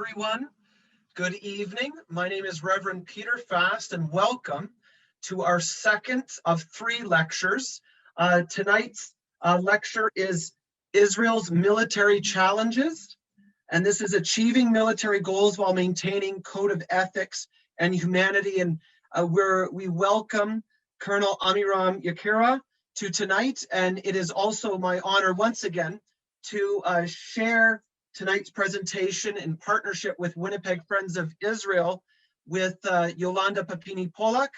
everyone. Good evening. My name is Reverend Peter Fast, and welcome to our second of three lectures. Tonight's lecture is Israel's military challenges, and this is achieving military goals while maintaining code of ethics and humanity. And we welcome Colonel Amiram Jakira to tonight, and it is also my honor once again to share tonight's presentation in partnership with Winnipeg Friends of Israel with Yolanda Papini-Polak.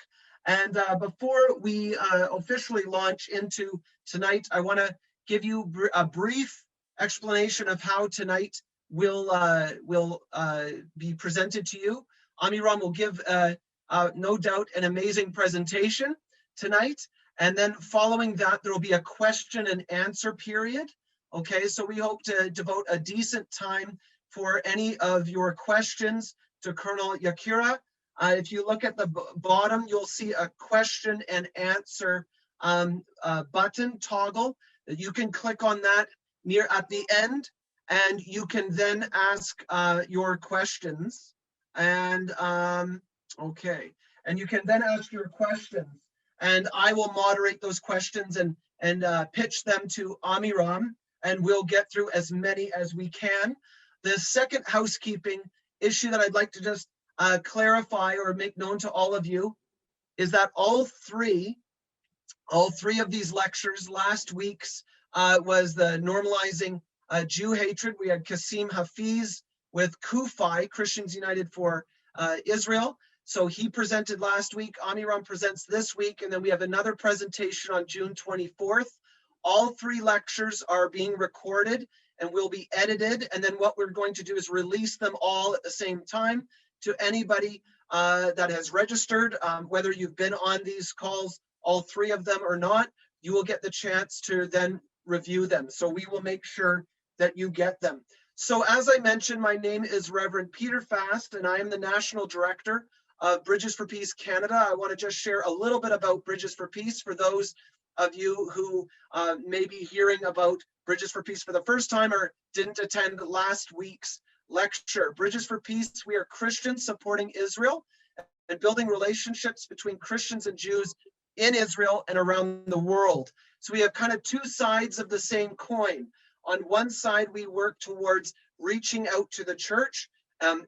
And before we officially launch into tonight, I want to give you a brief explanation of how tonight will be presented to you. Amiram will give, no doubt, an amazing presentation tonight. And then following that, there will be a question and answer period. Okay, so we hope to devote a decent time for any of your questions to Colonel Jakira. If you look at the bottom, you'll see a question and answer button toggle that you can click on that near at the end, and you can then ask your questions. And okay, and you can then ask your questions, and I will moderate those questions and pitch them to Amiram, and we'll get through as many as we can. The second housekeeping issue that I'd like to just clarify or make known to all of you is that all three of these lectures, last week's was the normalizing Jew hatred. We had Kasim Hafiz with Kufi, Christians United for Israel. So he presented last week, Amiram presents this week, and then we have another presentation on June 24th. All three lectures are being recorded and will be edited. And then what we're going to do is release them all at the same time to anybody that has registered, whether you've been on these calls, all three of them or not, you will get the chance to then review them. So we will make sure that you get them. So as I mentioned, my name is Reverend Peter Fast, and I am the National Director of Bridges for Peace Canada. I want to just share a little bit about Bridges for Peace for those of you who may be hearing about Bridges for Peace for the first time or didn't attend last week's lecture. Bridges for Peace, we are Christians supporting Israel and building relationships between Christians and Jews in Israel and around the world. So we have kind of two sides of the same coin. On one side, we work towards reaching out to the church,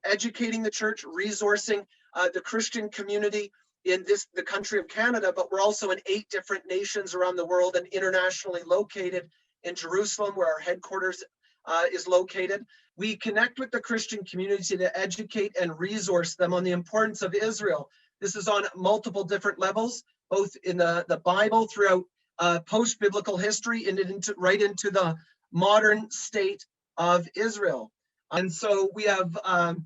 educating the church, resourcing the Christian community in the country of Canada, but we're also in 8 different nations around the world and internationally located in Jerusalem, where our headquarters is located. We connect with the Christian community to educate and resource them on the importance of Israel. This is on multiple different levels, both in the Bible, throughout post-biblical history, and right into the modern state of Israel. And so we have an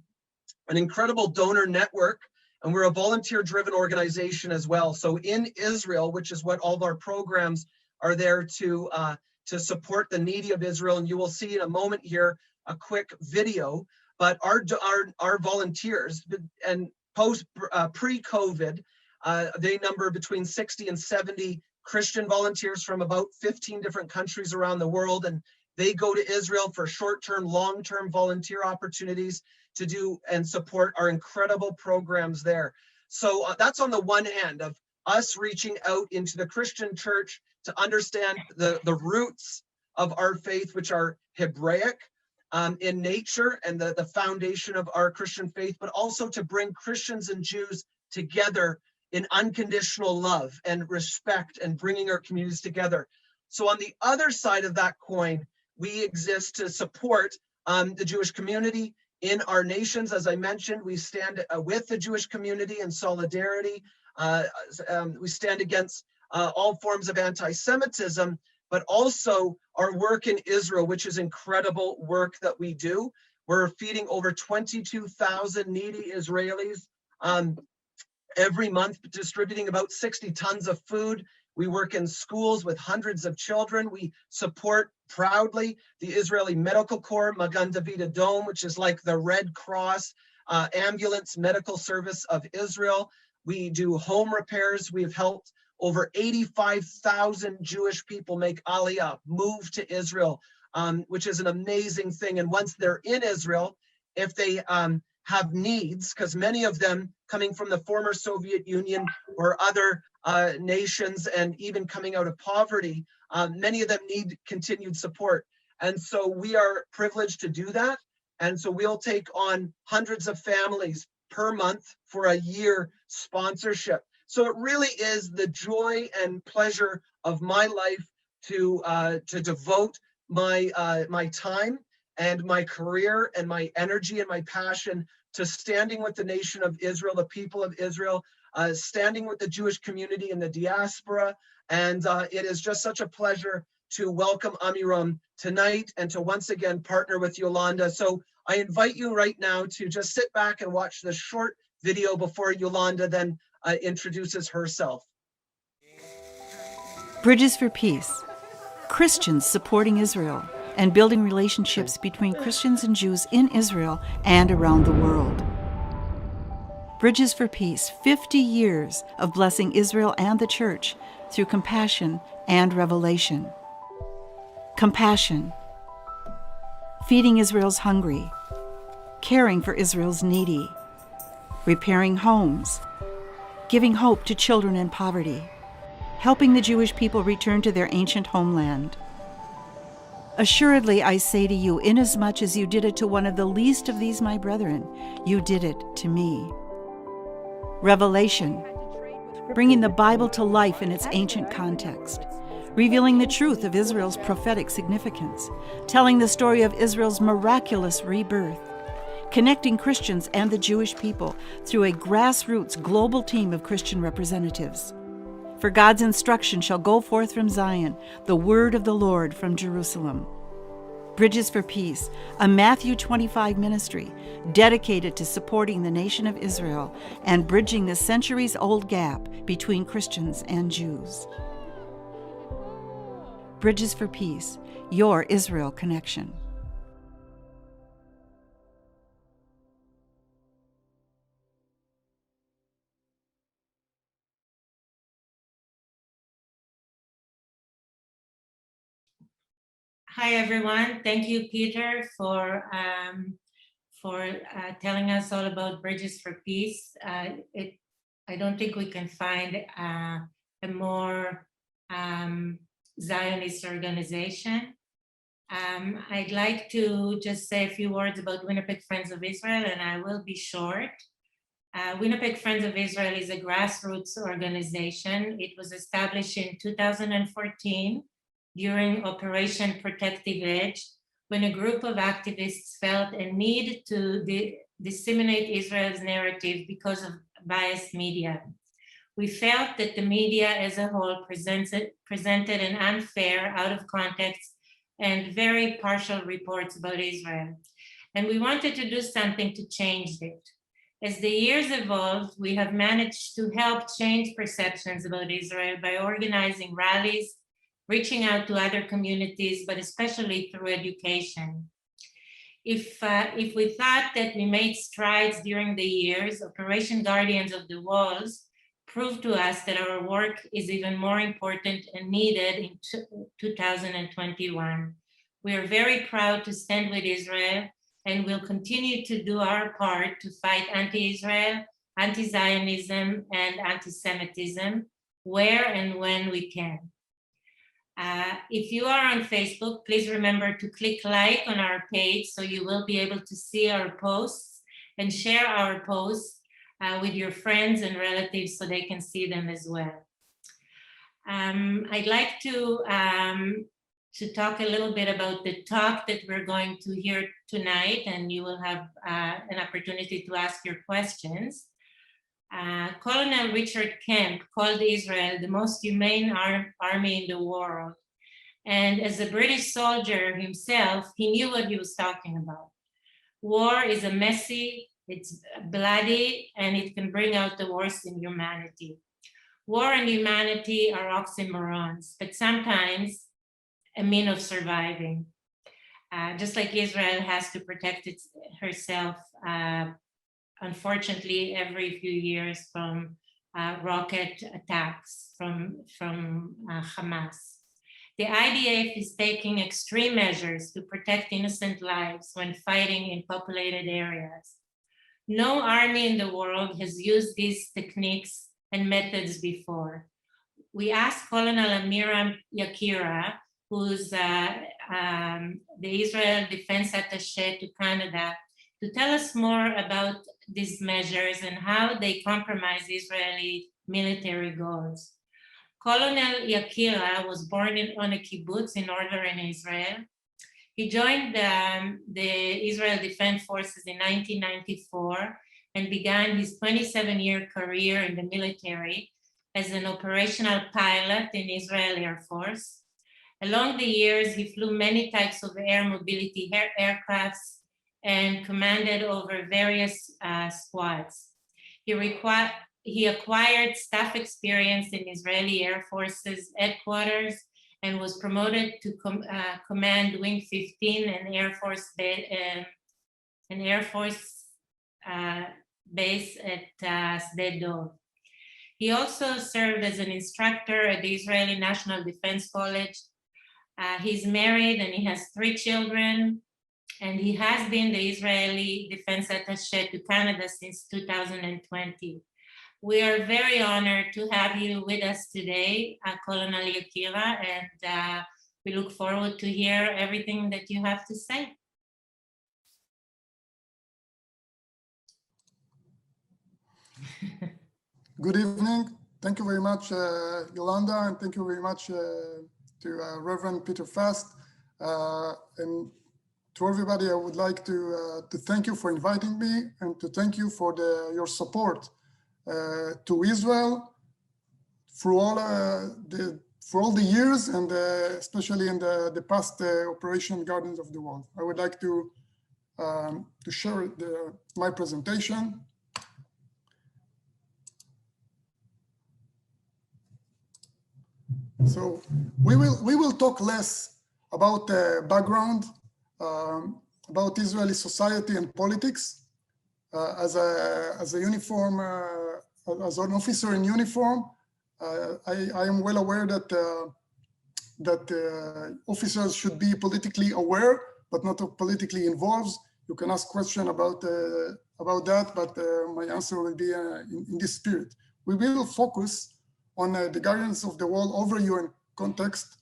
incredible donor network, and we're a volunteer-driven organization as well. So in Israel, which is what all of our programs are there to support the needy of Israel, and you will see in a moment here a quick video. But our volunteers, and pre-COVID, they number between 60 and 70 Christian volunteers from about 15 different countries around the world, and they go to Israel for short-term, long-term volunteer opportunities to do and support our incredible programs there. So that's on the one hand of us reaching out into the Christian church to understand the roots of our faith, which are Hebraic in nature and the foundation of our Christian faith, but also to bring Christians and Jews together in unconditional love and respect and bringing our communities together. So on the other side of that coin, we exist to support the Jewish community in our nations. As I mentioned, we stand with the Jewish community in solidarity. We stand against all forms of anti-Semitism, but also our work in Israel, which is incredible work that we do. We're feeding over 22,000 needy Israelis every month, distributing about 60 tons of food. We work in schools with hundreds of children. We support proudly the Israeli Medical Corps, Magan David Adom, which is like the Red Cross ambulance medical service of Israel. We do home repairs. We've helped over 85,000 Jewish people make Aliyah, move to Israel, which is an amazing thing. And once they're in Israel, if they have needs, because many of them coming from the former Soviet Union or other nations, and even coming out of poverty, many of them need continued support. And so we are privileged to do that. And so we'll take on hundreds of families per month for a year sponsorship. So it really is the joy and pleasure of my life to devote my time and my career and my energy and my passion to standing with the nation of Israel, the people of Israel, standing with the Jewish community in the diaspora. And it is just such a pleasure to welcome Amiram tonight and to once again partner with Yolanda. So I invite you right now to just sit back and watch this short video before Yolanda then introduces herself. Bridges for Peace. Christians supporting Israel and building relationships between Christians and Jews in Israel and around the world. Bridges for Peace, 50 years of blessing Israel and the church through compassion and revelation. Compassion. Feeding Israel's hungry. Caring for Israel's needy. Repairing homes. Giving hope to children in poverty. Helping the Jewish people return to their ancient homeland. Assuredly, I say to you, inasmuch as you did it to one of the least of these my brethren, you did it to me. Revelation, bringing the Bible to life in its ancient context, revealing the truth of Israel's prophetic significance, telling the story of Israel's miraculous rebirth, connecting Christians and the Jewish people through a grassroots global team of Christian representatives. For God's instruction shall go forth from Zion, the word of the Lord from Jerusalem. Bridges for Peace, a Matthew 25 ministry dedicated to supporting the nation of Israel and bridging the centuries-old gap between Christians and Jews. Bridges for Peace, your Israel connection. Hi, everyone. Thank you, Peter, for telling us all about Bridges for Peace. I don't think we can find a more Zionist organization. I'd like to just say a few words about Winnipeg Friends of Israel, and I will be short. Winnipeg Friends of Israel is a grassroots organization. It was established in 2014 during Operation Protective Edge, when a group of activists felt a need to disseminate Israel's narrative because of biased media. We felt that the media as a whole presented an unfair, out of context, and very partial reports about Israel. And we wanted to do something to change it. As the years evolved, we have managed to help change perceptions about Israel by organizing rallies, reaching out to other communities, but especially through education. If we thought that we made strides during the years, Operation Guardians of the Walls proved to us that our work is even more important and needed in 2021. We are very proud to stand with Israel and will continue to do our part to fight anti-Israel, anti-Zionism, and anti-Semitism, where and when we can. If you are on Facebook, please remember to click like on our page so you will be able to see our posts and share our posts with your friends and relatives so they can see them as well. I'd like to talk a little bit about the talk that we're going to hear tonight, and you will have an opportunity to ask your questions. Colonel Richard Kemp called Israel the most humane army in the world. And as a British soldier himself, he knew what he was talking about. War is a messy, it's bloody, and it can bring out the worst in humanity. War and humanity are oxymorons, but sometimes a mean of surviving. Just like Israel has to protect herself, unfortunately, every few years from rocket attacks from Hamas. The IDF is taking extreme measures to protect innocent lives when fighting in populated areas. No army in the world has used these techniques and methods before. We asked Colonel Amiram Jakira, who's the Israel Defense Attaché to Canada, to tell us more about these measures and how they compromise Israeli military goals. Colonel Jakira was born on a kibbutz in northern Israel. He joined the Israel Defense Forces in 1994 and began his 27-year career in the military as an operational pilot in Israel Air Force. Along the years, he flew many types of air mobility aircrafts and commanded over various squads. He acquired staff experience in Israeli Air Force's headquarters and was promoted to command Wing 15, an Air Force base at Sde Dov. He also served as an instructor at the Israeli National Defense College. He's married and he has 3 children, and he has been the Israeli Defense Attaché to Canada since 2020. We are very honored to have you with us today, Colonel Jakira, and we look forward to hear everything that you have to say. Good evening. Thank you very much, Yolanda, and thank you very much to Reverend Peter Fast. And to everybody, I would like to thank you for inviting me and to thank you for your support to Israel through all the years, and especially in the past Operation Gardens of the World. I would like to share my presentation. So we will talk less about the background, about Israeli society and politics. As an officer in uniform, I am well aware that officers should be politically aware, but not politically involved. You can ask questions about that, but my answer will be in this spirit. We will focus on the Guardians of the World overview and context,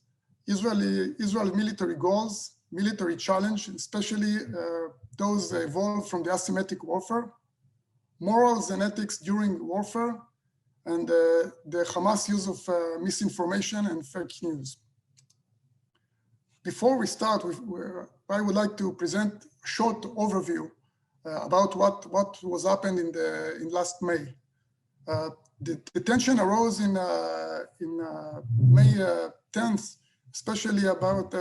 Israel military goals, military challenge, especially those evolved from the asymmetric warfare, morals and ethics during warfare, and the Hamas use of misinformation and fake news. Before we start, I would like to present a short overview about what was happened in last May. The tension arose in May 10th, especially about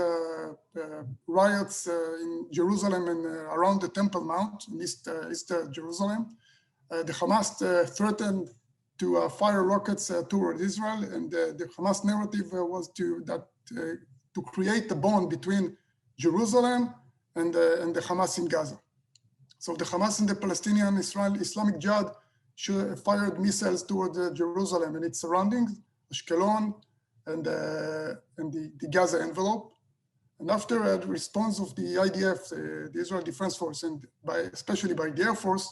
riots in Jerusalem and around the Temple Mount in East Jerusalem. The Hamas threatened to fire rockets toward Israel, and the Hamas narrative was to create a bond between Jerusalem and the Hamas in Gaza. So the Hamas and the Palestinian Islamic Jihad fired missiles toward Jerusalem and its surroundings, Ashkelon, and the Gaza envelope. And after a response of the IDF, the Israel Defense Force, and especially by the Air Force,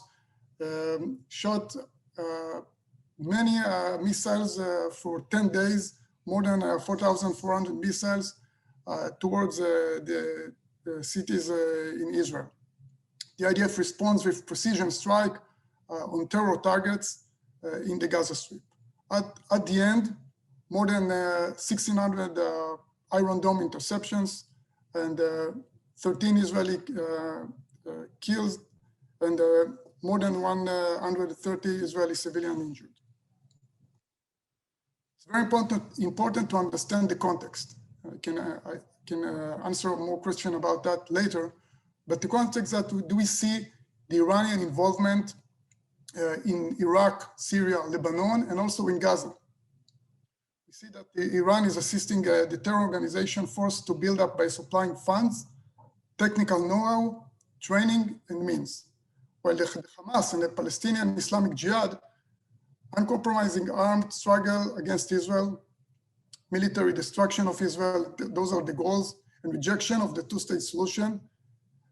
shot many missiles for 10 days, more than 4,400 missiles towards the cities in Israel. The IDF responds with precision strike on terror targets in the Gaza Strip. At the end, more than 1,600 Iron Dome interceptions and 13 Israeli kills and more than 130 Israeli civilians injured. It's very important to understand the context. I can answer more questions about that later, but the context that do we see the Iranian involvement in Iraq, Syria, Lebanon, and also in Gaza. We see that Iran is assisting the terror organization forced to build up by supplying funds, technical know-how, training, and means. While the Hamas and the Palestinian Islamic Jihad, uncompromising armed struggle against Israel, military destruction of Israel. Those are the goals, and rejection of the two-state solution,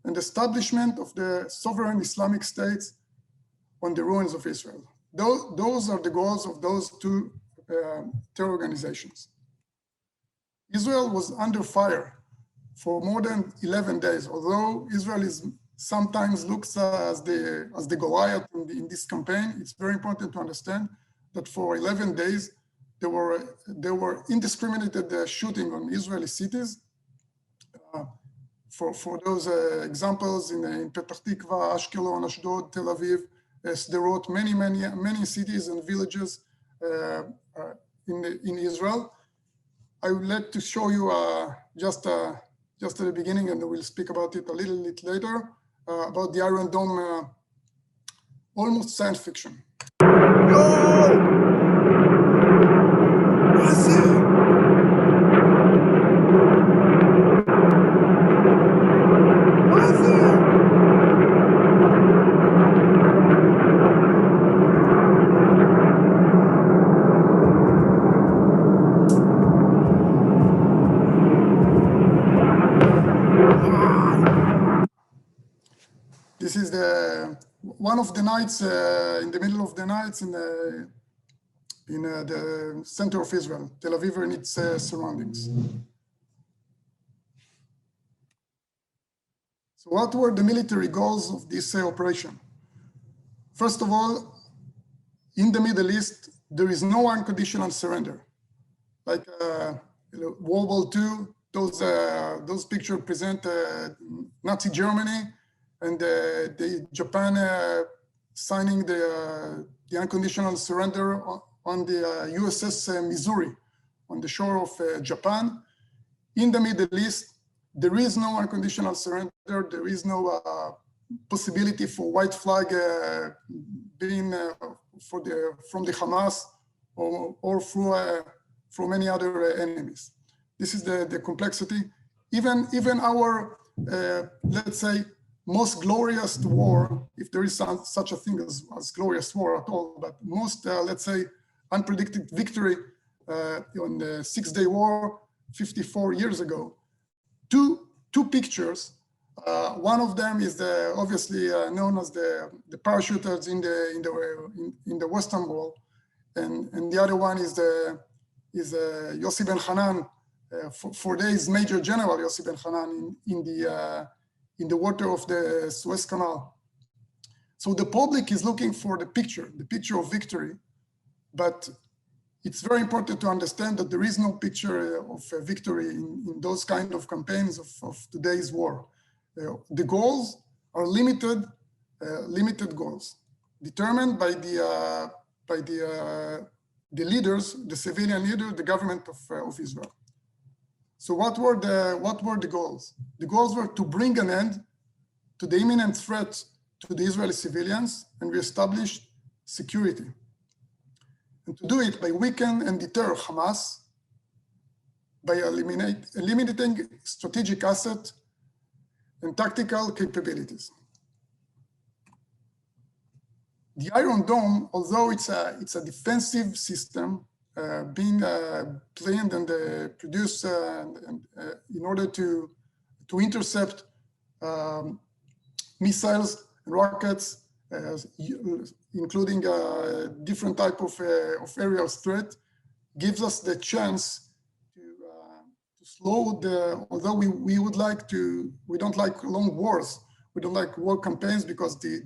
and establishment of the sovereign Islamic states on the ruins of Israel. Those are the goals of those two terror organizations. Israel was under fire for more than 11 days, although Israel is sometimes looks as the Goliath in this campaign. It's very important to understand that for 11 days, there were indiscriminate shooting on Israeli cities. For those examples in Petah Tikva, Ashkelon, Ashdod, Tel Aviv, Sderot, many cities and villages in Israel. I would like to show you just at the beginning, and we'll speak about it a little bit later, about the Iron Dome, almost science fiction. This is one of the nights in the middle of the nights in the center of Israel, Tel Aviv and its surroundings. So what were the military goals of this operation? First of all, in the Middle East, there is no unconditional surrender. Like World War II, those pictures present Nazi Germany and the Japan signing the unconditional surrender on the USS Missouri on the shore of Japan. In the Middle East, there is no unconditional surrender. There is no possibility for white flag being from the Hamas or from any other enemies. This is the complexity. Even our, let's say, most glorious war, if there is such a thing as glorious war at all, but most, let's say, unpredicted victory on the Six-Day War 54 years ago. Two pictures. One of them is obviously known as the parachuters in the Western Wall, and the other one is Yossi Ben Hanan, for days Major General Yossi Ben Hanan in the water of the Suez Canal. So the public is looking for the picture of victory, but it's very important to understand that there is no picture of victory in those kind of campaigns of today's war. The goals are limited goals, determined by the leaders, the civilian leaders, the government of Israel. So what were the goals? The goals were to bring an end to the imminent threat to the Israeli civilians and reestablish security. And to do it by weaken and deter Hamas, by eliminating strategic assets and tactical capabilities. The Iron Dome, although it's a defensive system being planned and produced in order to intercept missiles and rockets, including different type of aerial threat, gives us the chance to slow although we don't like long wars, we don't like war campaigns because the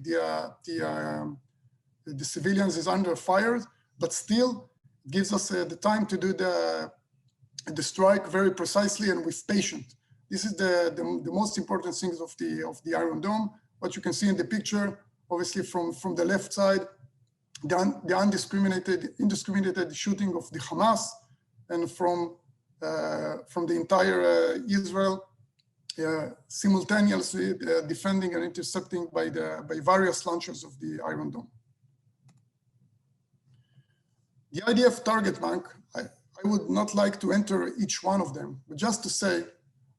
civilians is under fire, but still gives us the time to do the strike very precisely and with patience. This is the most important things of the Iron Dome. What you can see in the picture, obviously from the left side, the indiscriminated shooting of the Hamas, and from the entire Israel, simultaneously defending and intercepting by various launchers of the Iron Dome. The IDF target bank, I would not like to enter each one of them, but just to say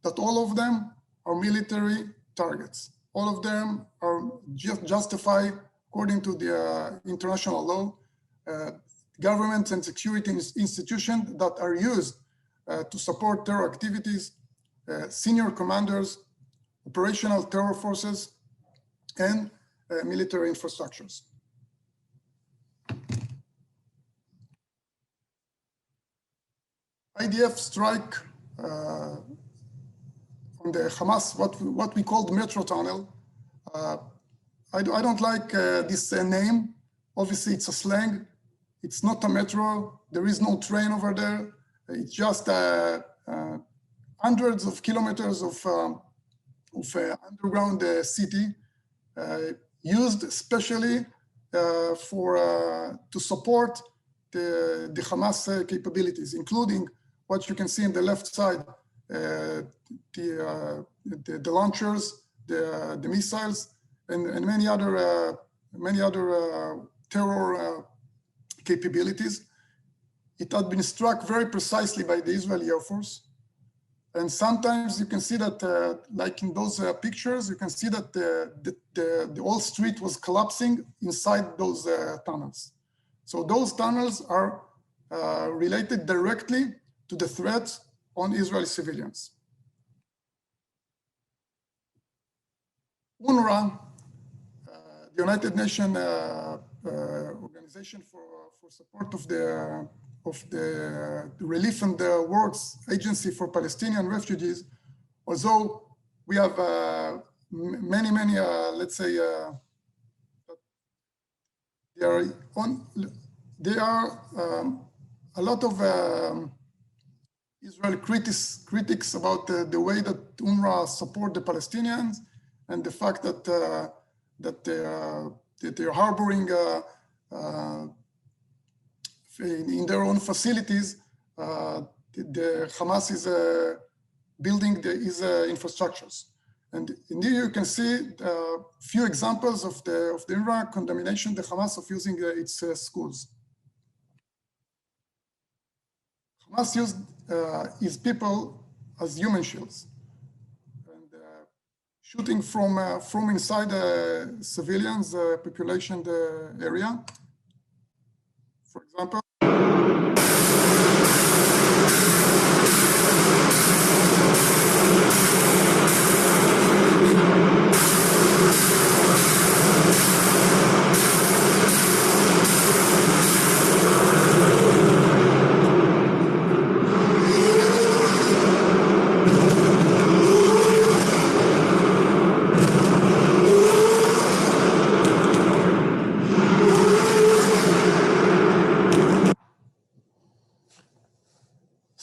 that all of them are military targets. All of them are justified according to the international law. Governments and security institutions that are used to support terror activities, senior commanders, operational terror forces, and military infrastructures. IDF strike on the Hamas, what we call the Metro Tunnel. I don't like this name. Obviously, it's a slang. It's not a metro. There is no train over there. It's just hundreds of kilometers of underground city used especially to support the Hamas capabilities, including what you can see in the left side, the launchers, the missiles, and many other terror capabilities. It had been struck very precisely by the Israeli Air Force. And sometimes you can see that, like in those pictures, you can see that the whole street was collapsing inside those tunnels. So those tunnels are related directly to the threats on Israeli civilians. UNRWA, the United Nations Organization for Support of the Relief and the Works Agency for Palestinian Refugees, although we have many, let's say, there are a lot of Israel critics about the way that UNRWA support the Palestinians and the fact that they're harboring in their own facilities, the Hamas is building these infrastructures. And indeed, you can see a few examples of the UNRWA condemnation, the Hamas of using its schools. Hamas used its people as human shields, and shooting from inside civilians, population area. For example,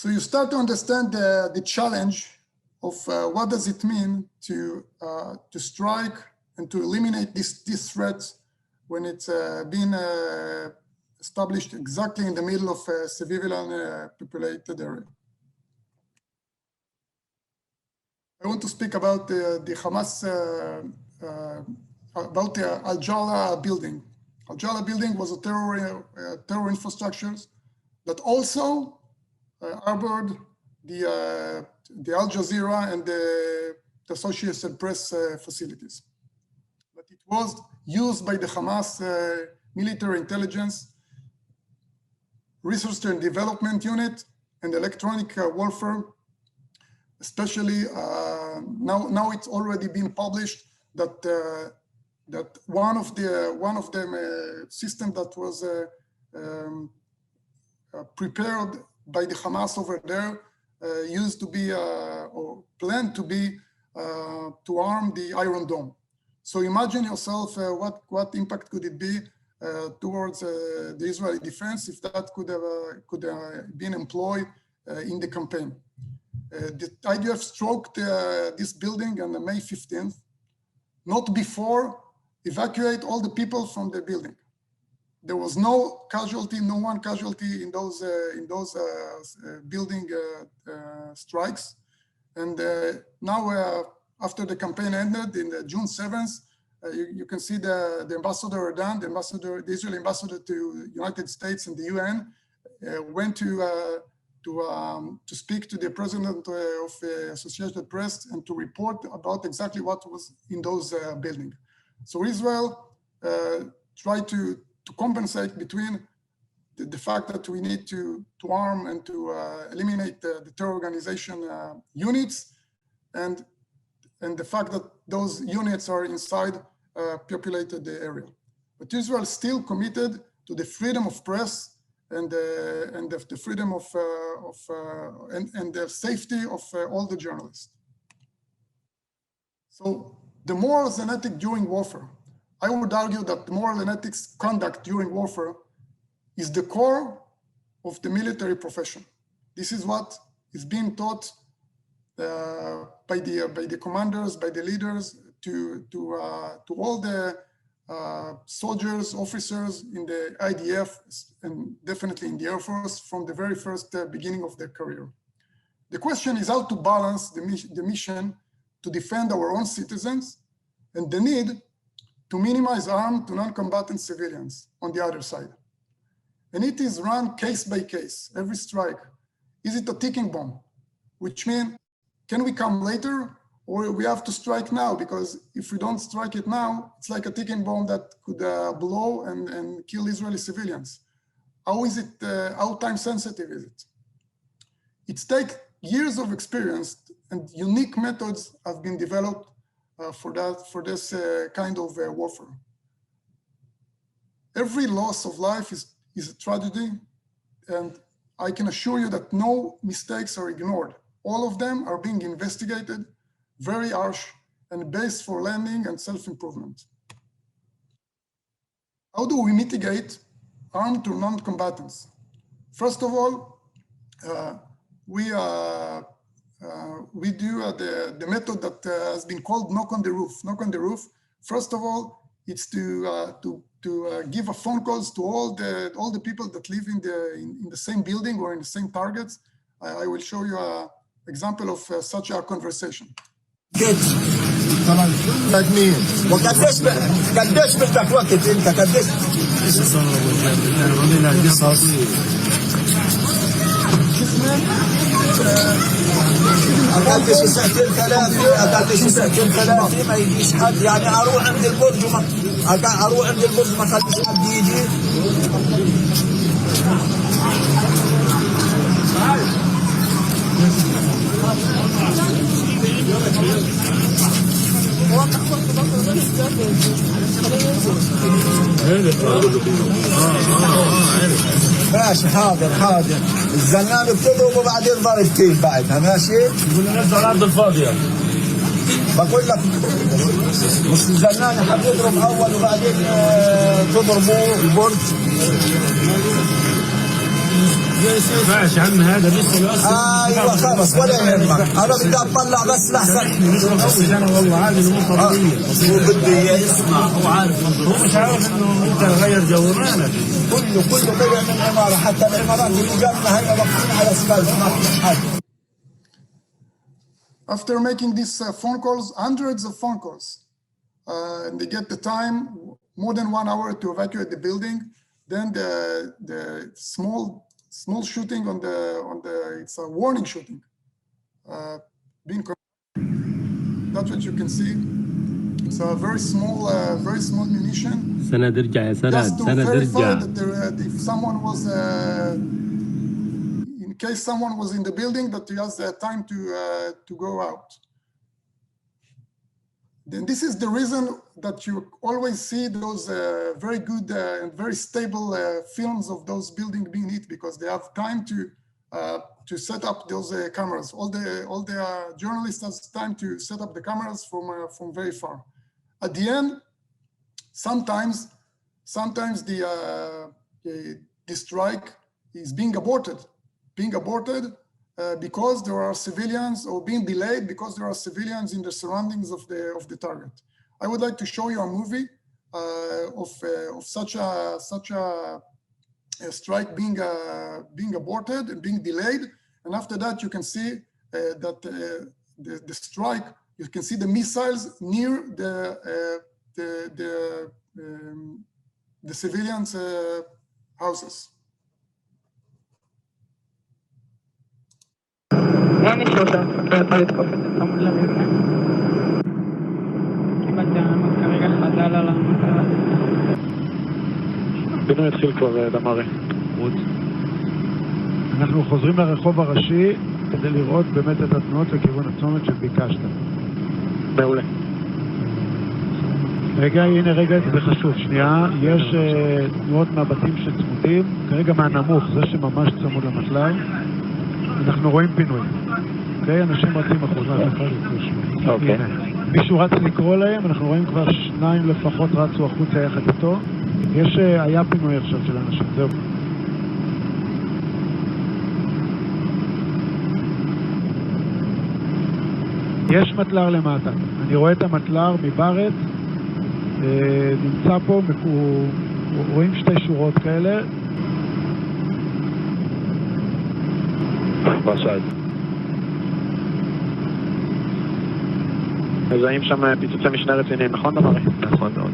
so you start to understand the challenge of what does it mean to strike and to eliminate these threats when it's been established exactly in the middle of a civilian populated area. I want to speak about the Hamas, about the Al-Jala building. Al-Jala building was a terror infrastructure that also harbored the Al Jazeera and the Associated Press facilities. But it was used by the Hamas military intelligence, research and development unit, and electronic warfare. Especially now it's already been published that one of them system that was prepared by the Hamas over there used to be or planned to be to arm the Iron Dome. So imagine yourself what impact could it be towards the Israeli defense if that could have been employed in the campaign. The IDF struck this building on May 15th, not before evacuate all the people from the building. There was no casualty, no one casualty in those building strikes. And now, after the campaign ended in June 7th, you can see the ambassador Erdan, the Israeli ambassador to United States and the UN, went to speak to the president of the Associated Press and to report about exactly what was in those buildings. So Israel tried to compensate between the fact that we need to arm and to eliminate the terror organization units, and the fact that those units are inside populated area. But Israel is still committed to the freedom of press and the freedom and the safety of all the journalists. So the morals and ethics during warfare. I would argue that the moral and ethics conduct during warfare is the core of the military profession. This is what is being taught by the commanders, by the leaders, to all the soldiers, officers in the IDF, and definitely in the Air Force from the very first beginning of their career. The question is how to balance the mission to defend our own citizens and the need to minimize harm to non-combatant civilians on the other side. And it is run case by case, every strike. Is it a ticking bomb? Which means, can we come later, or we have to strike now? Because if we don't strike it now, it's like a ticking bomb that could blow and kill Israeli civilians. How is it, how time sensitive is it? It takes years of experience, and unique methods have been developed for this kind of warfare. Every loss of life is a tragedy, and I can assure you that no mistakes are ignored. All of them are being investigated, very harsh, and based for learning and self-improvement. How do we mitigate harm to non-combatants? First of all, we do the method that has been called knock on the roof. Knock on the roof. First of all, it's to give a phone calls to all the people that live in the same building or in the same targets. I will show you an example of such a conversation. أقل شي ساعتين ثلاثة ما يجيش حد، يعني أروح عند البرج ما خليش حد يجي. ماشي حاضر الزنان بتضرب وبعدين ضربتين بعدها ماشي. يقول ننزل على الارض الفاضيه. بقول لك مش الزنان حتضرب اول وبعدين تضربوا البرج. ماشي عم هذا لسه ايوه خلص ولا يهمك، انا بدي اطلع بس لحسن. انا والله عارف انه مو طبيعي، هو بده اياه يسمع، هو عارف هو مش عارف انه انت غير جو معنا. كله طلع من العماره، حتى العمارات اللي جنبنا هي واقفين على اسفلت ما في حد. After making these phone calls, hundreds of phone calls, and they get the time, more than 1 hour to evacuate the building. Then the small shooting on the it's a warning shooting. That's what you can see. It's a very small munition. Just to verify that if someone was, in case someone was in the building, that he has time to go out. Then this is the reason that you always see those very good and very stable films of those buildings being hit, because they have time to set up those cameras. All the journalists have time to set up the cameras from very far. At the end, sometimes the strike is being aborted because there are civilians, or being delayed because there are civilians in the surroundings of the target. I would like to show you a movie of such a strike being aborted and being delayed, and after that you can see that the strike. You can see the missiles near the civilians' houses. אין לי שוטה, אתה לתקוף את זה, אתה מודע לזה? קיבלתי כרגע חדל על המטרה. פינוי התחיל כבר, דמרי. בחוץ. אנחנו חוזרים לרחוב הראשי כדי לראות באמת את התנועות לכיוון הצומת שביקשת. מעולה. רגע, הנה רגע, זה חשוב, שנייה, יש תנועות מהבתים שצמודים, כרגע מהנמוך, זה שממש צמוד למטלב, אנחנו רואים פינוי. אוקיי, אנשים רצים החוצה. אוקיי. מישהו רץ לקרוא להם, אנחנו רואים כבר 2 לפחות רצו החוצה יחד איתו. היה פינוי עכשיו של אנשים, זהו. יש מטלר למטה, אני רואה את המטלר מברת, נמצא פה, רואים 2 שורות כאלה. בשד. אז האם שם פיצוצי משנה רציניים, נכון דמרי? נכון מאוד.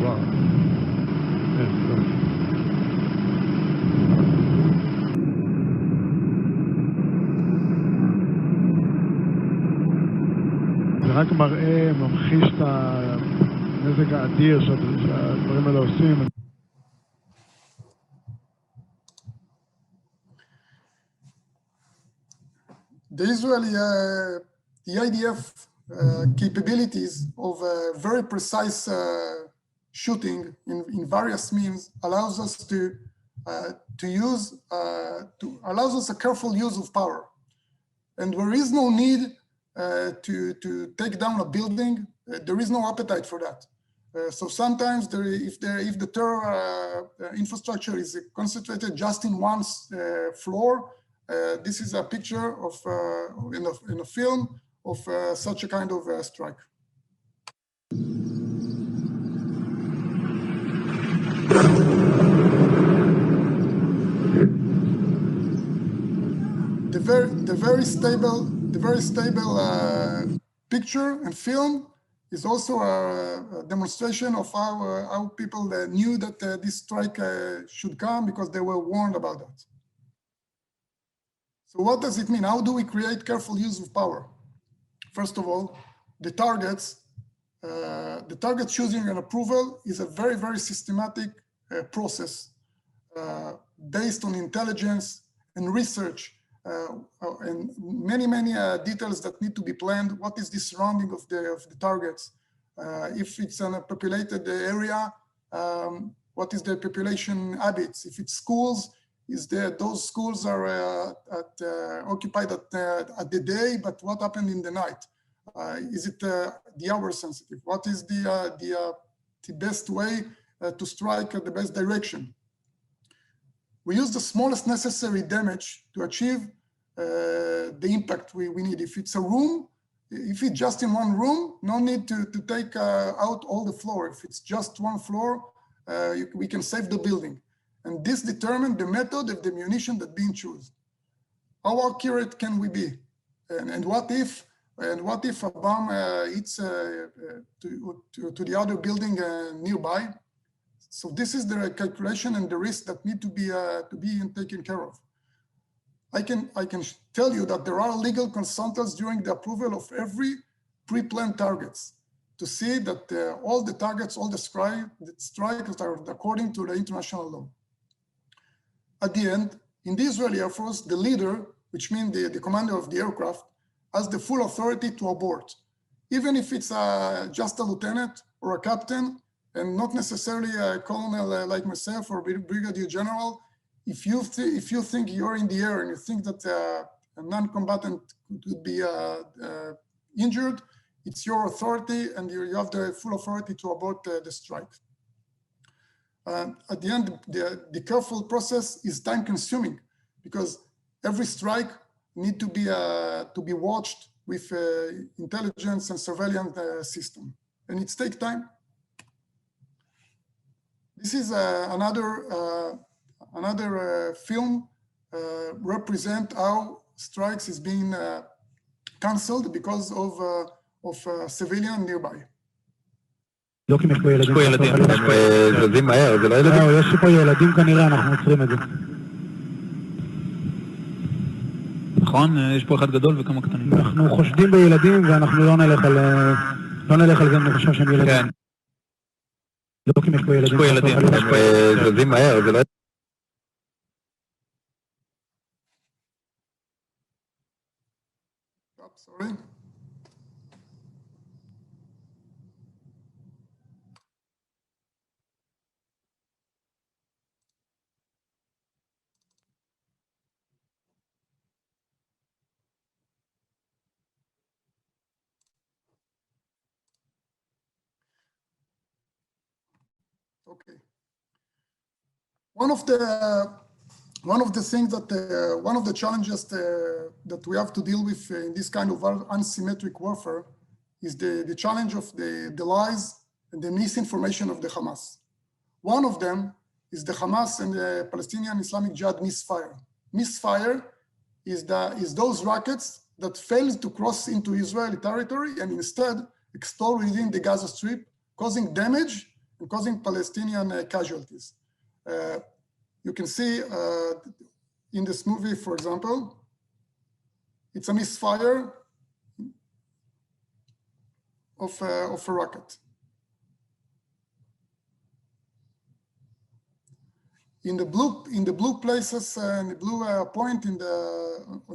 וואו. זה רק מראה, ממחיש את הנזק האדיר שהדברים האלה עושים. The Israeli, the IDF capabilities of very precise shooting in various means allows us allows us a careful use of power, and there is no need to take down a building. There is no appetite for that. So sometimes, if the terror infrastructure is concentrated just in one floor. This is a picture of in a film of such a kind of strike. The very stable picture and film is also a demonstration of how people knew that this strike should come because they were warned about that. So what does it mean? How do we create careful use of power? First of all, the target choosing and approval is a very, very systematic process based on intelligence and research and many details that need to be planned. What is the surrounding of the targets? If it's in a populated area, what is the population habits? If it's schools, those schools are occupied at the day, but what happened in the night? Is it the hour sensitive? What is the best way to strike at the best direction? We use the smallest necessary damage to achieve the impact we need. If it's a room, if it's just in one room, no need to take out all the floor. If it's just one floor, we can save the building. And this determines the method of the munition that being chosen. How accurate can we be? And what if a bomb hits to the other building nearby? So this is the calculation and the risk that need to be taken care of. I can tell you that there are legal consultants during the approval of every pre-planned targets to see that all the targets, all the strikes are according to the international law. At the end, in the Israeli Air Force, the leader, which means the commander of the aircraft, has the full authority to abort, even if it's just a lieutenant or a captain, and not necessarily a colonel like myself or brigadier general. If you think you're in the air and you think that a non-combatant could be injured, it's your authority, and you have the full authority to abort the strike. At the end, the careful process is time-consuming because every strike needs to be watched with intelligence and surveillance system, and it takes time. This is another film represent how strikes is being cancelled because of civilian nearby. לא כי יש פה ילדים. יש פה ילדים, הם זזים מהר, זה לא ילדים? יש פה ילדים כנראה, אנחנו עוצרים את זה. נכון? יש פה אחד גדול וכמה קטנים. אנחנו חושדים בילדים ואנחנו לא נלך על זה, אני חושב שהם ילדים. לא כי נקבו ילדים, הם זזים מהר, זה לא... Sorry. Okay. One of the things that one of the challenges that we have to deal with in this kind of asymmetric warfare is the challenge of the lies and the misinformation of the Hamas. One of them is the Hamas and the Palestinian Islamic Jihad misfire. Misfire is those rockets that fail to cross into Israeli territory and instead explode within the Gaza Strip, causing damage and causing Palestinian casualties. You can see in this movie, for example, it's a misfire of a rocket. In the blue places, in the blue point on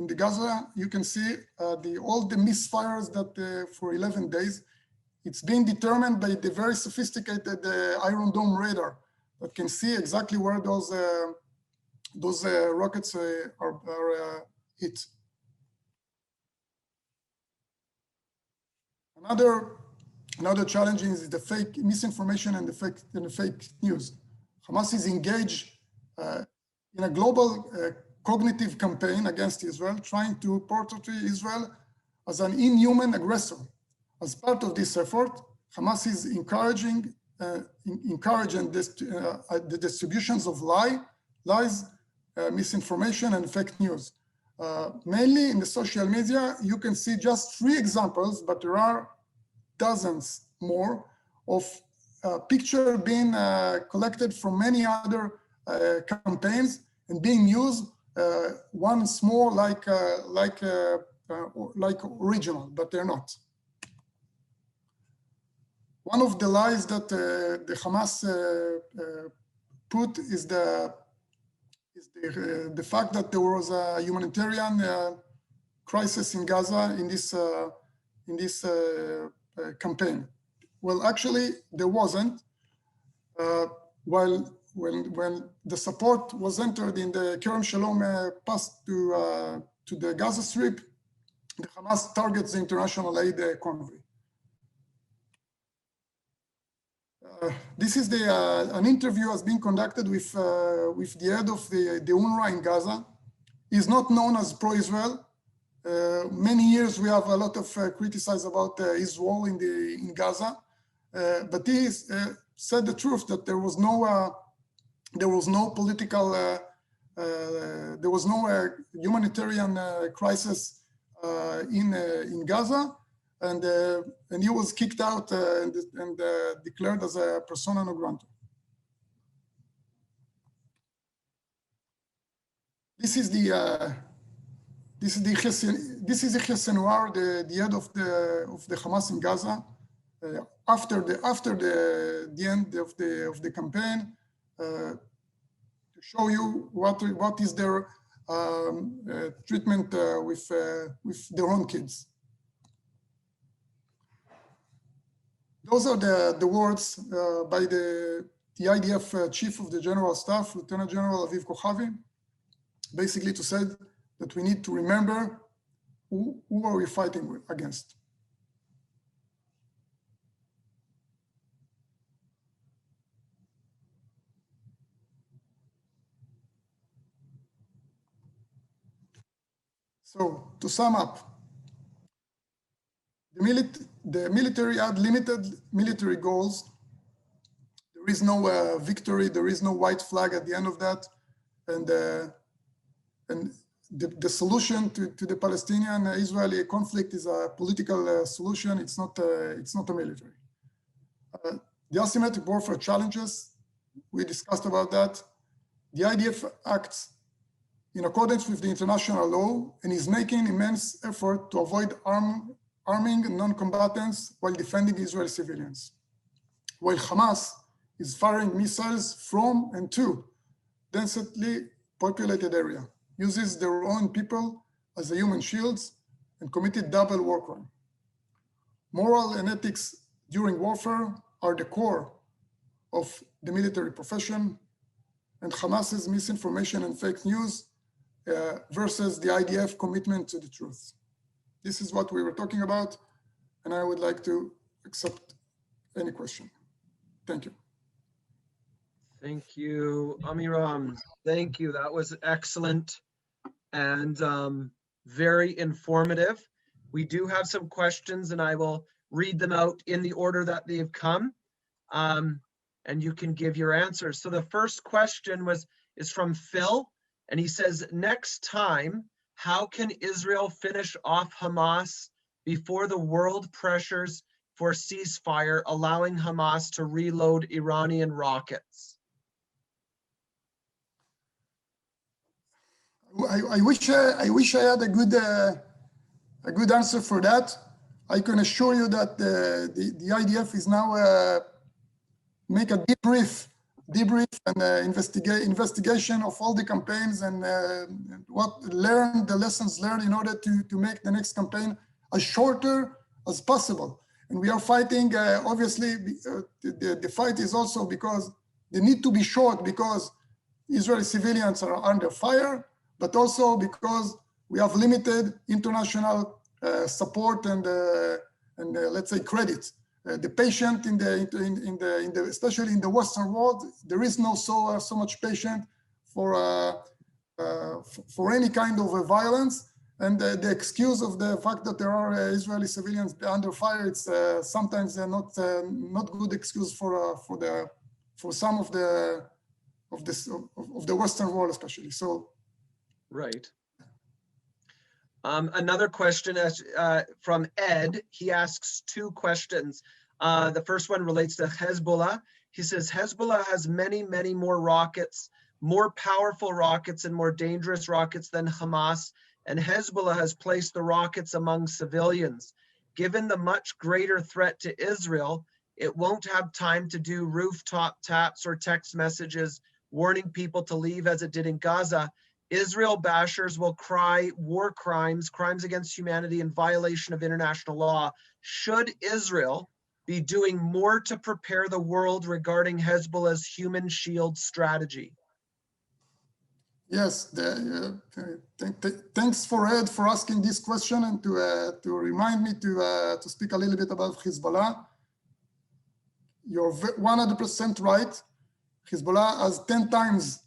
the Gaza, you can see all the misfires that for 11 days. It's being determined by the very sophisticated Iron Dome radar that can see exactly where those rockets are hit. Another challenge is the fake misinformation and the fake news. Hamas is engaged in a global cognitive campaign against Israel, trying to portray Israel as an inhuman aggressor. As part of this effort, Hamas is encouraging the distributions of lies, misinformation, and fake news. Mainly in the social media, you can see just 3 examples, but there are dozens more of pictures being collected from many other campaigns and being used one small like original, but they're not. One of the lies that the Hamas put is the fact that there was a humanitarian crisis in Gaza in this campaign. Well, actually, there wasn't. When the support was entered in the Kerem Shalom pass to the Gaza Strip, the Hamas targets the international aid convoy. This is an interview has been conducted with the head of the UNRWA in Gaza. He's not known as pro-Israel. Many years we have a lot of criticize about his role in Gaza, but he said the truth that there was no political, there was no humanitarian crisis in Gaza. And he was kicked out and declared as a persona non grata. This is the Yahya Sinwar, the head of the Hamas in Gaza, after the end of the campaign, to show you what is their treatment with their own kids. Those are the words by the IDF Chief of the General Staff, Lieutenant General Aviv Kochavi, basically to say that we need to remember who are we fighting against. So to sum up, the military had limited military goals. There is no victory. There is no white flag at the end of that. And the solution to the Palestinian-Israeli conflict is a political solution. It's not a military. The asymmetric warfare challenges, we discussed about that. The IDF acts in accordance with the international law and is making immense effort to avoid arming non-combatants while defending Israeli civilians. While Hamas is firing missiles from and to densely populated area, uses their own people as a human shields, and committed double war crime. Moral and ethics during warfare are the core of the military profession, and Hamas's misinformation and fake news versus the IDF commitment to the truth. This is what we were talking about, and I would like to accept any question. Thank you. Thank you, Amiram. Thank you. That was excellent and very informative. We do have some questions, and I will read them out in the order that they've come, and you can give your answers. So the first question is from Phil, and he says, next time, how can Israel finish off Hamas before the world pressures for ceasefire, allowing Hamas to reload Iranian rockets? I wish I had a good answer for that. I can assure you that the IDF is now make a debrief and investigation of all the campaigns and the lessons learned in order to make the next campaign as shorter as possible. And we are fighting, obviously, the fight is also because they need to be short because Israeli civilians are under fire, but also because we have limited international support and let's say credit. The patient in the especially in the Western world, there is no so much patient for any kind of violence. And the excuse of the fact that there are Israeli civilians under fire, it's sometimes not good excuse for some of the Western world, especially. So, right. Another question from Ed. He asks two questions. The first one relates to Hezbollah. He says, Hezbollah has many, many more rockets, more powerful rockets and more dangerous rockets than Hamas, and Hezbollah has placed the rockets among civilians. Given the much greater threat to Israel, it won't have time to do rooftop taps or text messages warning people to leave as it did in Gaza. Israel bashers will cry war crimes, crimes against humanity, and violation of international law. Should Israel be doing more to prepare the world regarding Hezbollah's human shield strategy? Yes, thanks for Ed for asking this question and to remind me to speak a little bit about Hezbollah. You're 100% right. Hezbollah has 10 times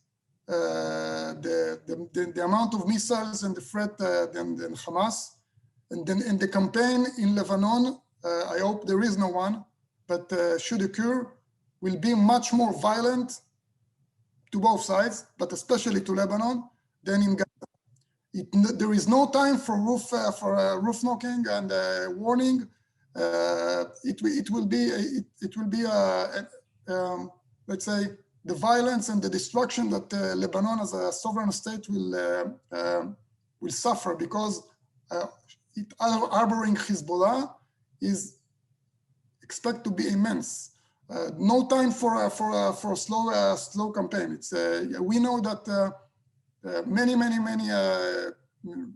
the amount of missiles and the threat than Hamas. And then in the campaign in Lebanon, I hope there is no one, but should occur, will be much more violent to both sides, but especially to Lebanon, than in Gaza. There is no time for roof knocking and warning. It will be let's say the violence and the destruction that Lebanon as a sovereign state will suffer because it harboring Hezbollah is expected to be immense. No time for a slow campaign. We know that many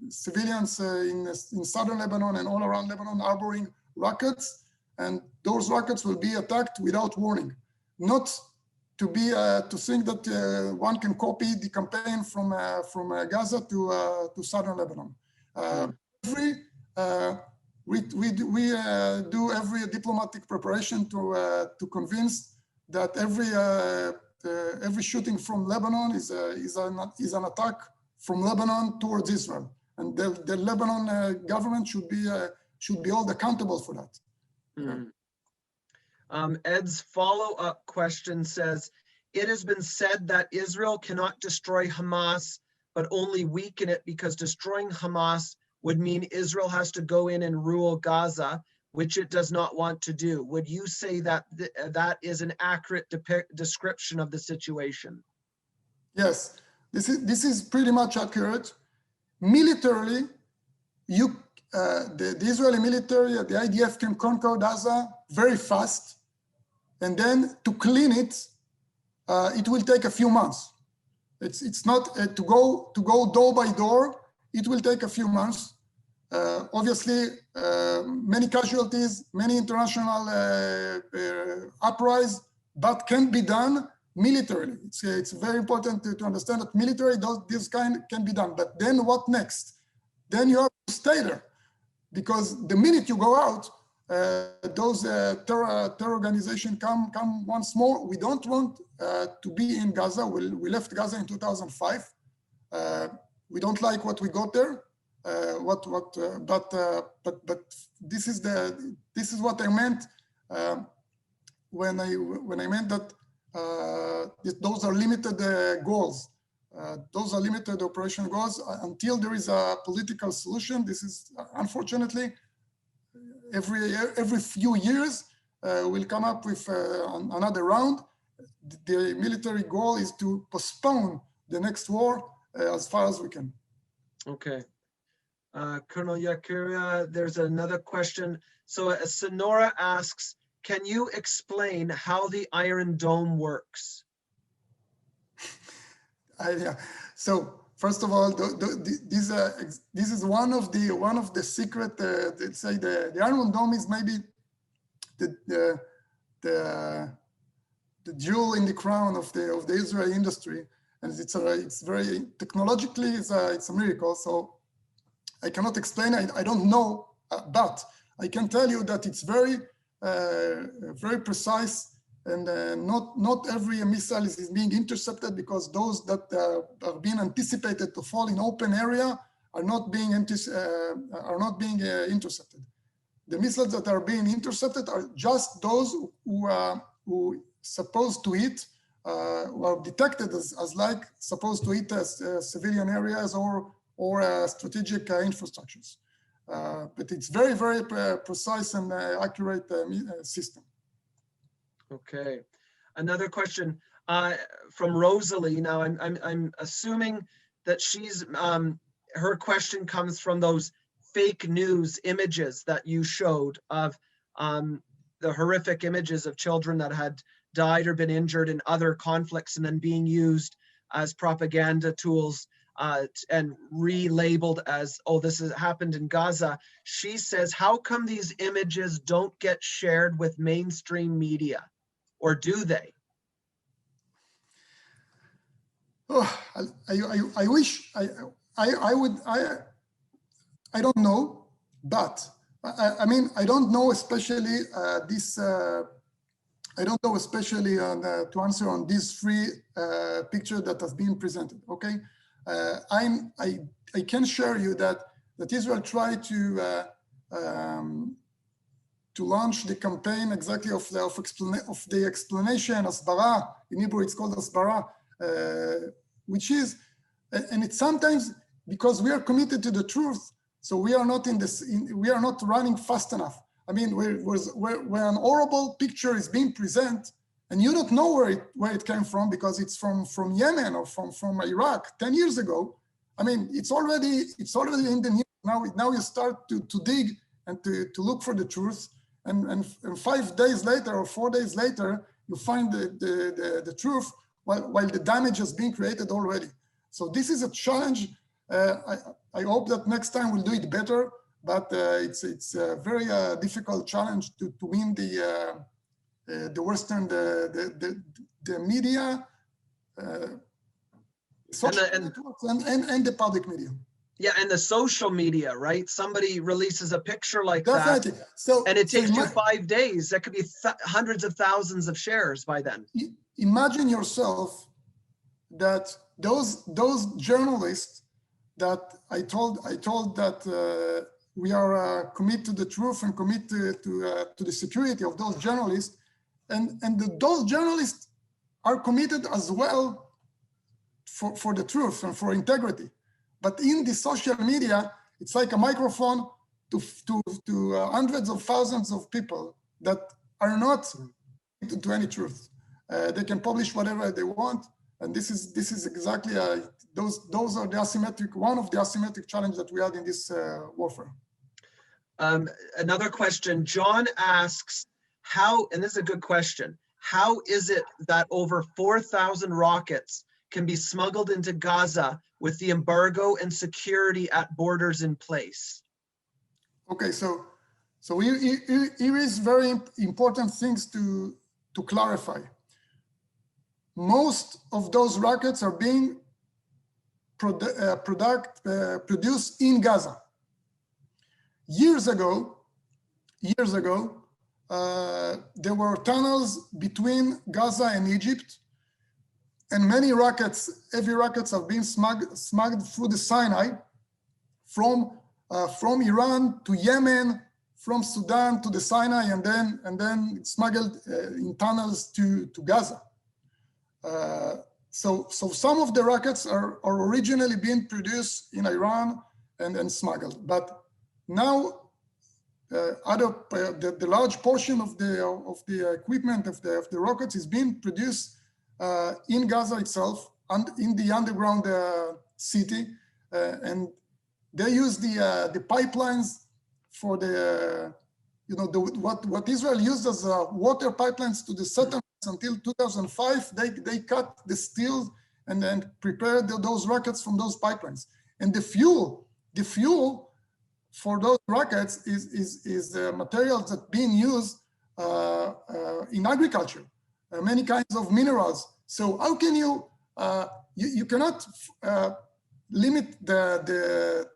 civilians in southern Lebanon and all around Lebanon harboring rockets, and those rockets will be attacked without warning. Not to think that one can copy the campaign from Gaza to southern Lebanon. We do every diplomatic preparation to convince that every shooting from Lebanon is an attack from Lebanon towards Israel, and the Lebanon government should be held accountable for that. Mm-hmm. Ed's follow-up question says, it has been said that Israel cannot destroy Hamas, but only weaken it because destroying Hamas would mean Israel has to go in and rule Gaza, which it does not want to do. Would you say that that is an accurate description of the situation? Yes, this is pretty much accurate. Militarily, the Israeli military, the IDF can conquer Gaza very fast. and then to clean it, it will take a few months. It's not to go door by door. It will take a few months. Obviously, many casualties, many international uprising, but can be done militarily. It's very important to understand that military, this kind can be done. But then what next? Then you have to stay there, because the minute you go out, those terror organizations come once more. We don't want to be in Gaza. We left Gaza in 2005. We don't like what we got there. But this is what I meant when I meant that those are limited goals. Those are limited operational goals until there is a political solution. This is unfortunately every few years we'll come up with another round. The military goal is to postpone the next war as far as we can. Okay. Colonel Jakira, there's another question. So Sonora asks, can you explain how the Iron Dome works? Yeah. So first of all, this is one of the secret. Let's say the Iron Dome is maybe the jewel in the crown of the Israeli industry, and it's very technologically it's a miracle. So I cannot explain. I don't know, but I can tell you that it's very precise, and not every missile is being intercepted, because those that are being anticipated to fall in open area are not being intercepted. The missiles that are being intercepted are just those who supposed to hit, who are detected as like supposed to hit civilian areas or strategic infrastructures. But it's very, very precise and accurate system. Okay. Another question from Rosalie. Now, I'm assuming that she's her question comes from those fake news images that you showed of the horrific images of children that had died or been injured in other conflicts and then being used as propaganda tools and relabeled as, oh, this has happened in Gaza. She says, how come these images don't get shared with mainstream media, or do they? Oh, I wish I would. I don't know, but I mean, I don't know especially this. I don't know especially to answer on these three pictures that has been presented. Okay. I can share you that Israel tried to launch the campaign exactly of the explanation, asbara. In Hebrew, it's called asbara, which is, and it's sometimes because we are committed to the truth, so we are not we are not running fast enough. I mean, where an horrible picture is being presented, and you don't know where it came from, because it's from Yemen or from Iraq 10 years ago. I mean, it's already in the news. Now you start to dig and to look for the truth, and 5 days later or 4 days later, you find the truth while the damage has been created already. So this is a challenge. I hope that next time we'll do it better, but it's a very difficult challenge to win the Western, the media, social networks and the public media. Yeah, and the social media, right? Somebody releases a picture like Definitely. that, so, and it takes you 5 days. That could be hundreds of thousands of shares by then. Imagine yourself that those journalists that I told that we are committed to the truth and committed to the security of those journalists, and those journalists are committed as well for the truth and for integrity. But in the social media, it's like a microphone to hundreds of thousands of people that are not to any truth. They can publish whatever they want, and this is exactly those are the asymmetric, one of the asymmetric challenges that we had in this warfare. Another question, John asks, how, and this is a good question, how is it that over 4,000 rockets can be smuggled into Gaza with the embargo and security at borders in place? Okay, so here is very important things to clarify. Most of those rockets are being produced in Gaza. Years ago, there were tunnels between Gaza and Egypt, and many rockets, heavy rockets, have been smuggled through the Sinai from Iran to Yemen, from Sudan to the Sinai, and then smuggled in tunnels to Gaza. So some of the rockets are originally being produced in Iran and then smuggled, but now the large portion of the equipment of the rockets is being produced in Gaza itself and in the underground city, and they use the pipelines for the what Israel used as water pipelines to the settlements until 2005. They cut the steel and then prepared those rockets from those pipelines, and the fuel for those rockets is the materials that being used in agriculture, many kinds of minerals. So how can you cannot limit the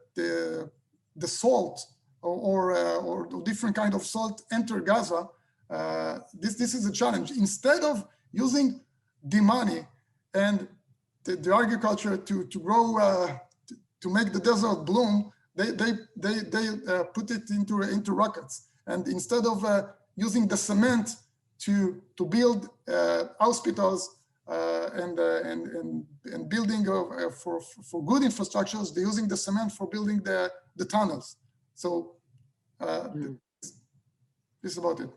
salt or different kind of salt enter Gaza? This is a challenge. Instead of using the money and the agriculture to grow to make the desert bloom, they put it into rockets. And instead of using the cement to build hospitals and building for good infrastructures, they're using the cement for building the tunnels. So this is about it.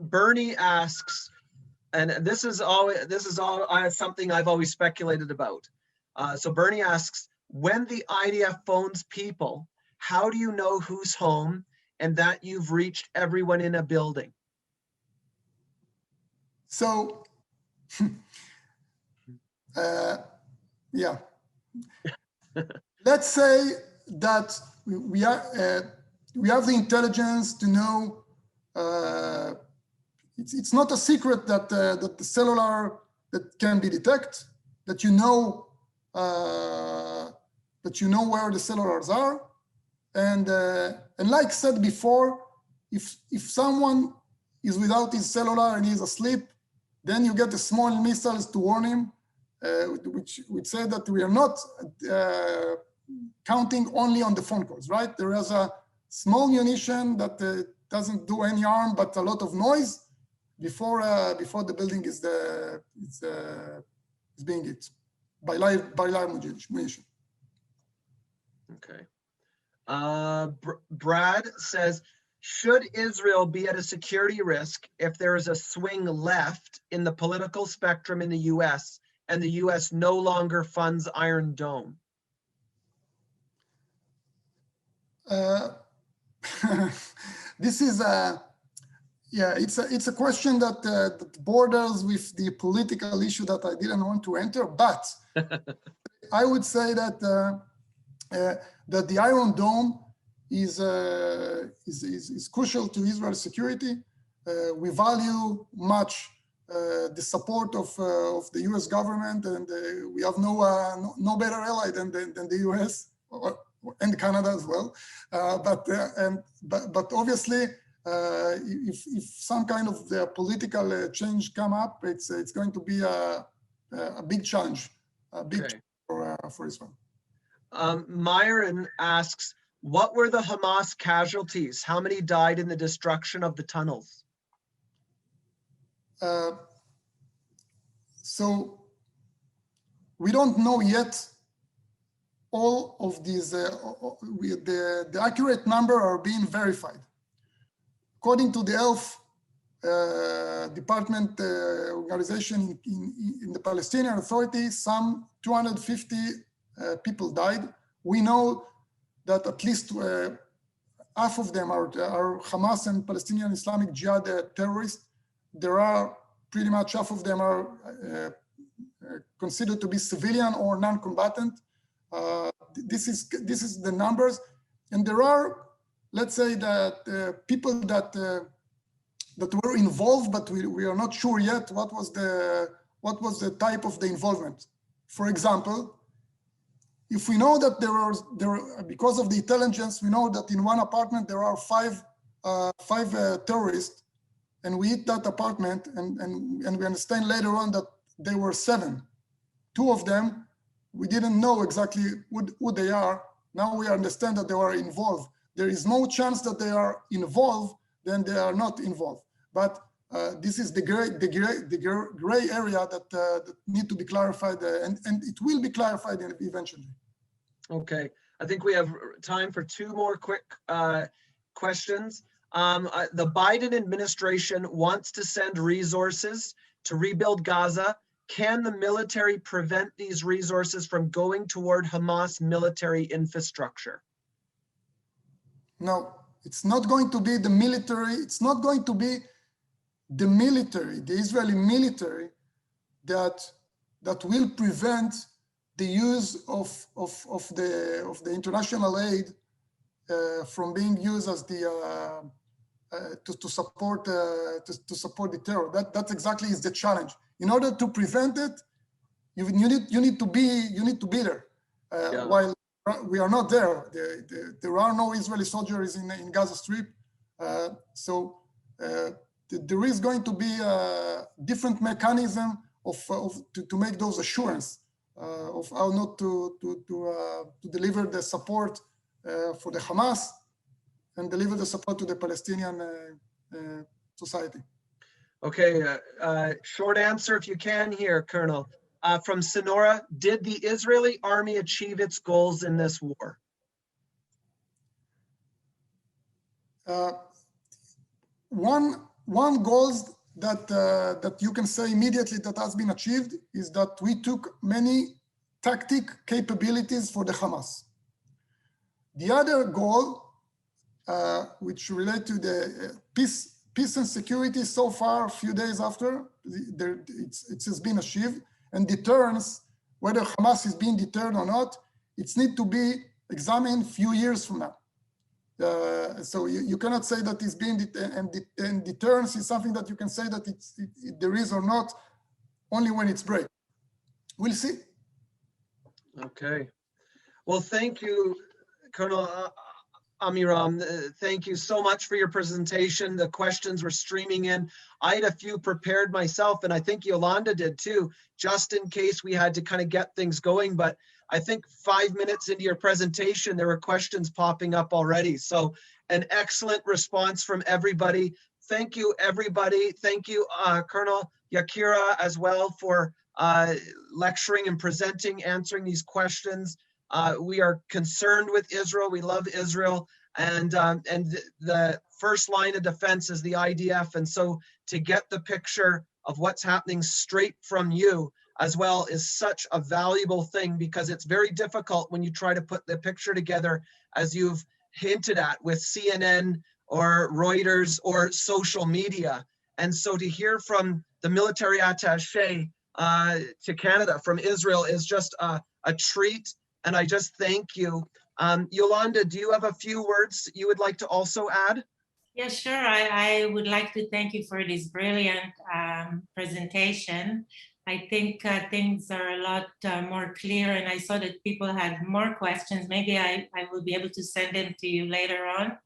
Bernie asks, and this is all something I've always speculated about. So Bernie asks, when the IDF phones people, how do you know who's home and that you've reached everyone in a building? So, yeah, let's say that we have the intelligence to know. It's not a secret that the cellular that can be detected, that you know where the cellulars are, and like said before, if someone is without his cellular and he's asleep, then you get the small missiles to warn him, which say that we are not counting only on the phone calls, right? There is a small munition that doesn't do any harm, but a lot of noise before the building is being hit by live munition. Okay. Brad says, should Israel be at a security risk if there is a swing left in the political spectrum in the US and the US no longer funds Iron Dome? This is it's a question that borders with the political issue that I didn't want to enter, but I would say that that the Iron Dome is crucial to Israel's security. We value much the support of the U.S. government, and we have no better ally than the U.S. and Canada as well. But obviously, if some kind of political change come up, it's going to be a big challenge, challenge for Israel. Myron asks, what were the Hamas casualties? How many died in the destruction of the tunnels? So we don't know yet all of these. The accurate number are being verified. According to the Health Department organization in the Palestinian Authority, some 250 people died. We know that at least half of them are Hamas and Palestinian Islamic Jihad terrorists. There are pretty much half of them are considered to be civilian or non-combatant. This is the numbers, and there are, let's say, that people that were involved, but we are not sure yet what was the type of the involvement. For example, if we know that because of the intelligence, we know that in one apartment there are five terrorists, and we hit that apartment, and we understand later on that there were 7. 2 of them, we didn't know exactly who they are. Now we understand that they are involved. There is no chance that they are involved, then they are not involved. But this is the gray area that need to be clarified, and it will be clarified eventually. Okay, I think we have time for 2 more quick questions. The Biden administration wants to send resources to rebuild Gaza. Can the military prevent these resources from going toward Hamas military infrastructure? No, it's not going to be the military. It's not going to be the military, the Israeli military, that will prevent the use of the international aid from being used as the to support the terror. That exactly is the challenge. In order to prevent it, you need to be there. While we are not there, there are no Israeli soldiers in Gaza Strip, so there is going to be a different mechanism to make those assurance of how not to deliver the support for the Hamas and deliver the support to the Palestinian society. Okay, short answer if you can here, Colonel. From Sonora, did the Israeli army achieve its goals in this war? One goal that you can say immediately that has been achieved is that we took many tactic capabilities for the Hamas. The other goal, which relate to the peace and security, so far, a few days after, it has been achieved, and deterrence, whether Hamas is being deterred or not, it needs to be examined a few years from now. So you cannot say that it's being and deterrence is something that you can say that there is or not only when it's break. We'll see. Okay. Well, thank you, Colonel Amiram. Thank you so much for your presentation. The questions were streaming in. I had a few prepared myself, and I think Yolanda did too, just in case we had to kind of get things going. But I think 5 minutes into your presentation, there were questions popping up already. So an excellent response from everybody. Thank you, everybody. Thank you, Colonel Jakira, as well, for lecturing and presenting, answering these questions. We are concerned with Israel. We love Israel. And the first line of defense is the IDF. And so to get the picture of what's happening straight from you as well is such a valuable thing, because it's very difficult when you try to put the picture together, as you've hinted at, with CNN or Reuters or social media. And so to hear from the military attaché to Canada from Israel is just a treat. And I just thank you. Yolanda, do you have a few words you would like to also add? Yeah, sure. I would like to thank you for this brilliant presentation. I think things are a lot more clear, and I saw that people had more questions. Maybe I will be able to send them to you later on.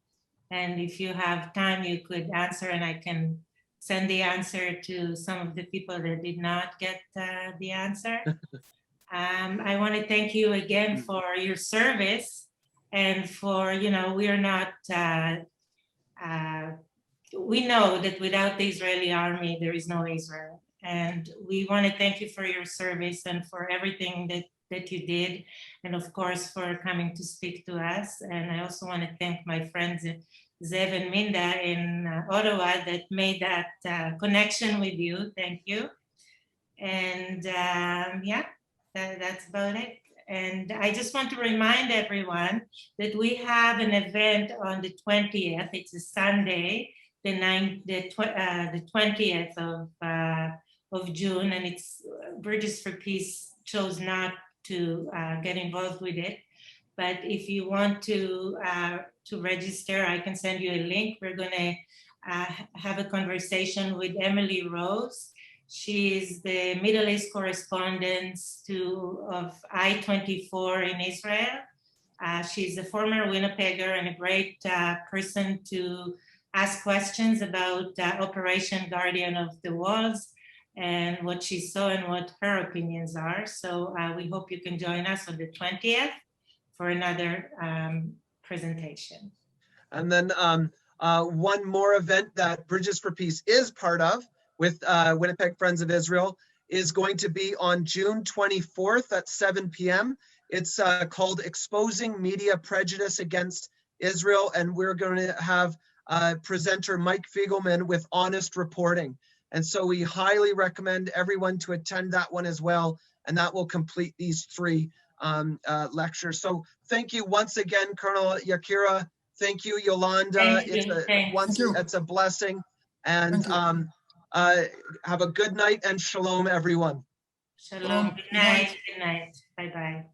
And if you have time, you could answer, and I can send the answer to some of the people that did not get the answer. I want to thank you again for your service, and for, we are not, we know that without the Israeli army, there is no Israel. And we want to thank you for your service and for everything that you did. And of course, for coming to speak to us. And I also want to thank my friends, Zev and Minda in Ottawa, that made that connection with you. Thank you. And yeah, that's about it. And I just want to remind everyone that we have an event on the 20th. It's a Sunday, the 20th of of June, and it's Bridges for Peace chose not to get involved with it. But if you want to register, I can send you a link. We're going to have a conversation with Emily Rose. She is the Middle East correspondent of I-24 in Israel. She's a former Winnipegger and a great person to ask questions about Operation Guardian of the Walls and what she saw and what her opinions are. So we hope you can join us on the 20th for another presentation. And then one more event that Bridges for Peace is part of with Winnipeg Friends of Israel is going to be on June 24th at 7 p.m. It's called Exposing Media Prejudice Against Israel, and we're going to have presenter Mike Fiegelman with honest reporting. And so we highly recommend everyone to attend that one as well, and that will complete these 3 lectures. So thank you once again, Colonel Jakira. Thank you, Yolanda. It's a blessing. And have a good night and shalom, everyone. Shalom. Good night. Good night. Bye-bye.